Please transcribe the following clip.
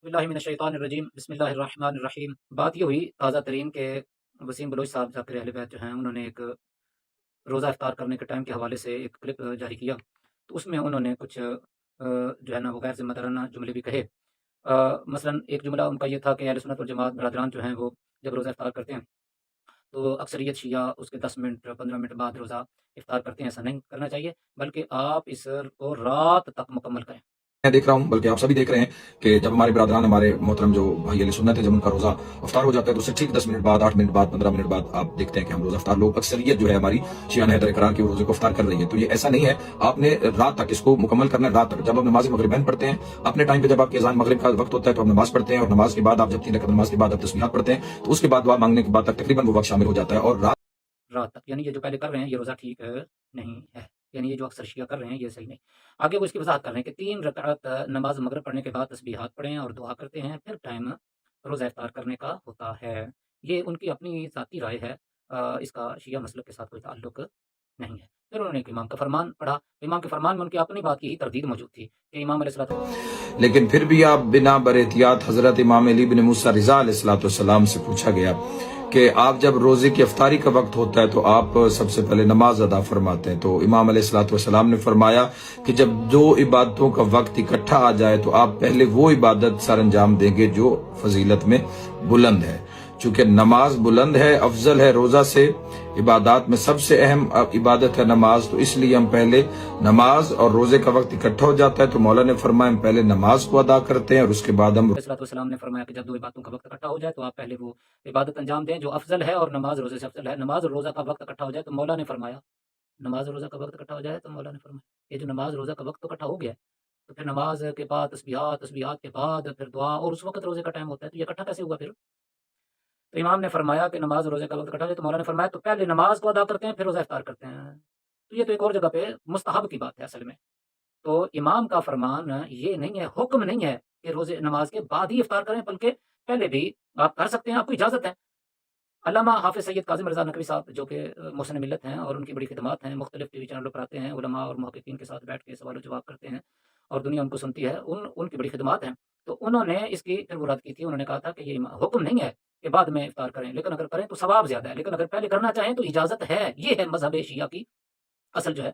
باللہ من الشیطان الرجیم بسم اللہ الرحمن الرحیم۔ بات یہ ہوئی تازہ ترین کہ وسیم بلوچ صاحب ذاکر اہل بیت جو ہیں انہوں نے ایک روزہ افطار کرنے کے ٹائم کے حوالے سے ایک کلپ جاری کیا، تو اس میں انہوں نے کچھ جو ہے نا وہ غیر ذمہ دارانہ جملے بھی کہے۔ مثلا ایک جملہ ان کا یہ تھا کہ اہل سنت والجماعت برادران جو ہیں وہ جب روزہ افطار کرتے ہیں تو اکثریت شیعہ اس کے 10 منٹ 15 منٹ بعد روزہ افطار کرتے ہیں۔ ایسا نہیں کرنا چاہیے، بلکہ آپ اس کو رات تک مکمل کریں۔ میں دیکھ رہا ہوں، بلکہ آپ سبھی دیکھ رہے ہیں کہ جب ہمارے برادران، ہمارے محترم جو بھائی اہل سنت ہیں، جب ان کا روزہ افطار ہو جاتا ہے تو اس سے ٹھیک 10 منٹ بعد، 8 منٹ بعد، 15 منٹ بعد آپ دیکھتے ہیں کہ ہم روزہ افطار، لوگ اکثریت جو ہے ہماری شیعہ حیدر کرار کی روزے کو افطار کر رہی ہے۔ تو یہ ایسا نہیں ہے، آپ نے رات تک اس کو مکمل کرنا ہے۔ رات تک جب آپ نماز مغربین پڑھتے ہیں اپنے ٹائم پہ، جب آپ کی اذان مغرب کا وقت ہوتا ہے تو آپ نماز پڑھتے ہیں، اور نماز کے بعد آپ جب 3 رکعت نماز کے بعد آپ تسبیحات پڑھتے ہیں تو اس کے بعد دعا مانگنے کے بعد تک تقریباً وہ وقت شامل ہو جاتا ہے۔ اور رات تک، یعنی یہ جو پہلے کر رہے ہیں یہ روزہ ٹھیک نہیں ہے، یعنی یہ جو اکثر شیعہ کر رہے ہیں یہ صحیح نہیں۔ آگے وہ اس کی وضاحت کر رہے ہیں کہ 3 رکعت نماز مغرب پڑھنے کے بعد تسبیحات پڑھیں اور دعا کرتے ہیں، پھر ٹائم روزہ افطار کرنے کا ہوتا ہے۔ یہ ان کی اپنی ذاتی رائے ہے، اس کا شیعہ مسلک کے ساتھ کوئی تعلق نہیں ہے۔ پھر انہوں نے ایک امام کا فرمان پڑھا، امام کے فرمان میں ان کی اپنی بات کی ہی تردید موجود تھی کہ امام علیہ السلام، لیکن پھر بھی آپ بنا بر احتیاط حضرت امام علی بن موسیٰ رضا علیہ السلام سے پوچھا گیا کہ آپ جب روزے کی افطاری کا وقت ہوتا ہے تو آپ سب سے پہلے نماز ادا فرماتے ہیں، تو امام علیہ السلام نے فرمایا کہ جب دو عبادتوں کا وقت اکٹھا آ جائے تو آپ پہلے وہ عبادت سر انجام دیں گے جو فضیلت میں بلند ہے۔ چونکہ نماز بلند ہے، افضل ہے، روزہ سے عبادات میں سب سے اہم عبادت ہے نماز، تو اس لیے ہم پہلے نماز، اور روزے کا وقت اکٹھا ہو جاتا ہے تو مولا نے فرمایا ہم پہلے نماز کو ادا کرتے ہیں اور اس کے بعد ہم السلام نے فرمایا کہ جب 2 عبادتوں کا وقت اکٹھا ہو جائے تو آپ پہلے وہ عبادت انجام دیں جو افضل ہے، اور نماز روزے سے افضل ہے۔ نماز اور روزہ کا وقت اکٹھا ہو جائے تو مولا نے فرمایا، نماز اور روزہ کا وقت اکٹھا ہو جائے تو مولا نے فرمایا، یہ جو نماز روزہ کا وقت اکٹھا ہو گیا ہے تو پھر نماز کے بعد تسبیحات، تسبیحات کے بعد پھر دعا، اور اس وقت روزے کا ٹائم ہوتا ہے، تو یہ اکٹھا کیسے ہوا پھر؟ تو امام نے فرمایا کہ نماز روزے کا وقت اکٹھا ہو جائے تو مولا نے فرمایا تو پہلے نماز کو ادا کرتے ہیں پھر روزہ افطار کرتے ہیں۔ تو یہ تو ایک اور جگہ پہ مستحب کی بات ہے اصل میں۔ تو امام کا فرمان یہ نہیں ہے، حکم نہیں ہے کہ روزے نماز کے بعد ہی افطار کریں، بلکہ پہلے بھی آپ کر سکتے ہیں، آپ کو اجازت ہے۔ علامہ حافظ سید کاظم رضا نقوی صاحب جو کہ محسن ملت ہیں اور ان کی بڑی خدمات ہیں، مختلف ٹی وی چینلوں پر آتے ہیں، علماء اور محققین کے ساتھ بیٹھ کے سوال و جواب کرتے ہیں اور دنیا ان کو سنتی ہے، ان کی بڑی خدمات ہیں۔ تو انہوں نے اس کی پھر وہ رد کی تھی، انہوں نے کہا تھا کہ یہ حکم نہیں ہے کہ بعد میں افطار کریں، لیکن اگر کریں تو ثواب زیادہ ہے، لیکن اگر پہلے کرنا چاہیں تو اجازت ہے۔ یہ ہے مذہب شیعہ کی اصل جو ہے